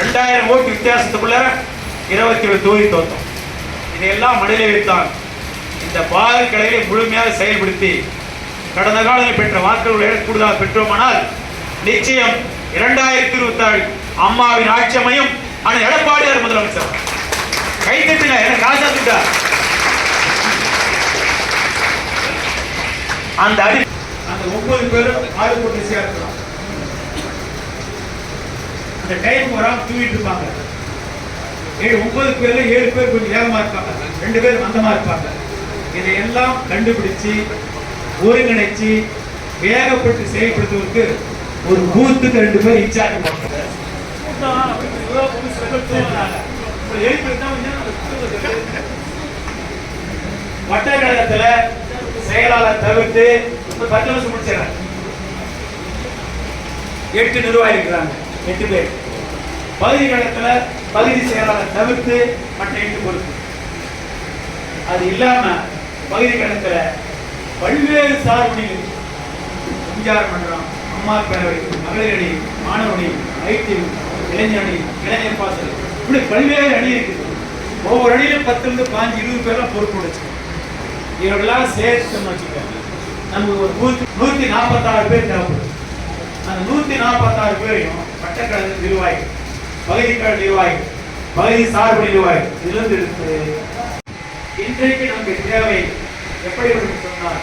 2000 ஓட்டு வித்தியாசத்துக்குள்ள 27 தொகுதி தோத்தோம். இதையெல்லாம் மனதிலே வைத்தான் இந்த பால் கலையை முழுமையாக செயல்படுத்தி கடந்த காலத்தில் பெற்ற வாக்குகளை கூடுதலாக பெற்றோமானால் நிச்சயம் 2026 அம்மாவின் ஆட்சி அமையும். ஆனால் எடப்பாடியார் முதலமைச்சர் கைத்தட்டில என்ன காசா திட்டா அந்த 9 பேரும் 6 கோடி சேர்க்கலாம். அந்த டைம் வராம தூங்கிட்டு இருப்பாங்க. 9 பேர்ல 7 பேர் கொஞ்சம் வேகமா இருப்பாங்க, 2 பேர் மந்தமா இருப்பாங்க. இதையெல்லாம் கண்டுபிடிச்சு ஒருங்கிணைச்சு வேகப்பட்டு செயல்படுத்துவதற்கு ஒரு பூத்துக்கு 2 பேர் இன்சார்ஜ் பண்ணுறாங்க. வட்டக்கழகத்துல செயலாளர் தவிர்த்து 10 வருஷம் முடிச்சாங்க. 8 நிர்வாகி இருக்கிறாங்க, 8 பேர். பகுதி கழகத்துல பகுதி செயலாளர் தவிர்த்து மற்ற 8 பொறுப்பு. அது இல்லாம பகுதி கழகத்துல பல்வேறு சார்பணிகள், சஞ்சார மன்றம், அம்மா பேரவை, மகளிர் அணி, மாணவ அணி, ஐடி, இளைஞர் அணி, இளைஞர் பாசல், இப்படி பல்வேறு அணி இருக்குது. ஒவ்வொரு அணியிலும் 10 இருந்து 15, 20 பேர்லாம் பொறுப்பு வச்சுக்கோங்க. இவர்களெல்லாம் சேர்த்து வச்சுக்கோங்க. நமக்கு ஒரு 146 பேர் தேவைப்படும். அந்த 146 பேரையும் வட்டக்கழக நிர்வாகிகள், பகுதி கழக நிர்வாகிகள், பகுதி சார்பு நிர்வாகிகள் இதிலிருந்து எடுத்து இன்றைக்கு நமக்கு தேவை எப்படி சொன்னால்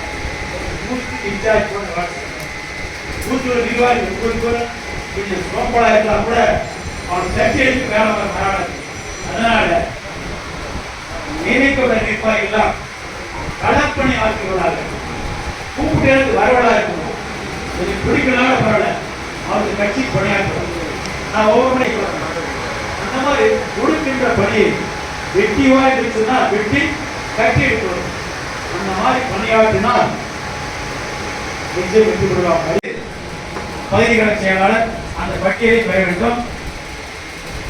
இன்சார்ஜ் பூத்து நிர்வாகி 9 பேர் கொஞ்சம் சோம்பலா இருந்தா கூட அவன் சர்ச்சைக்கு வேலை வராது. அதனால நினைக்கிற நிர்வாகிகள் களப்பணி ஆட்சிகளாக கூப்பிட்டு வரவழா இருக்கணும். கொஞ்சம் பிடிக்கலான பரவாயில்ல, அவருக்கு கட்சி பணியாற்றணும். நான் ஒவ்வொரு மணி அந்த மாதிரி கொடுக்கின்ற பணியை வெட்டிவா இருக்குன்னா வெட்டி கட்டி எடுக்கணும். அந்த மாதிரி பணியாற்றினால் நிச்சயம் வெற்றி பெறுவாங்க. பகுதி கழக செயலாளர் அந்த பட்டியலை பெற வேண்டும்.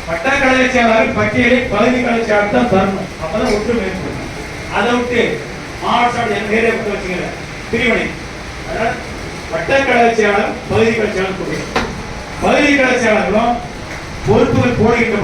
வட்டக்கழக செயலாளர் பட்டியலை பகுதி கழக செயலாளர் தான் தரணும். அப்பதான் ஒற்றுமை ஏற்படும். அதை விட்டு மாவட்ட பேரை வச்சுக்கிற பிரிவினை, அதனால் வட்டக்கழக செயலாளர் பகுதி கழக செயலாளர் பகுதி கழக செயலாளர்களும் பொறுப்புகள் போடுகின்ற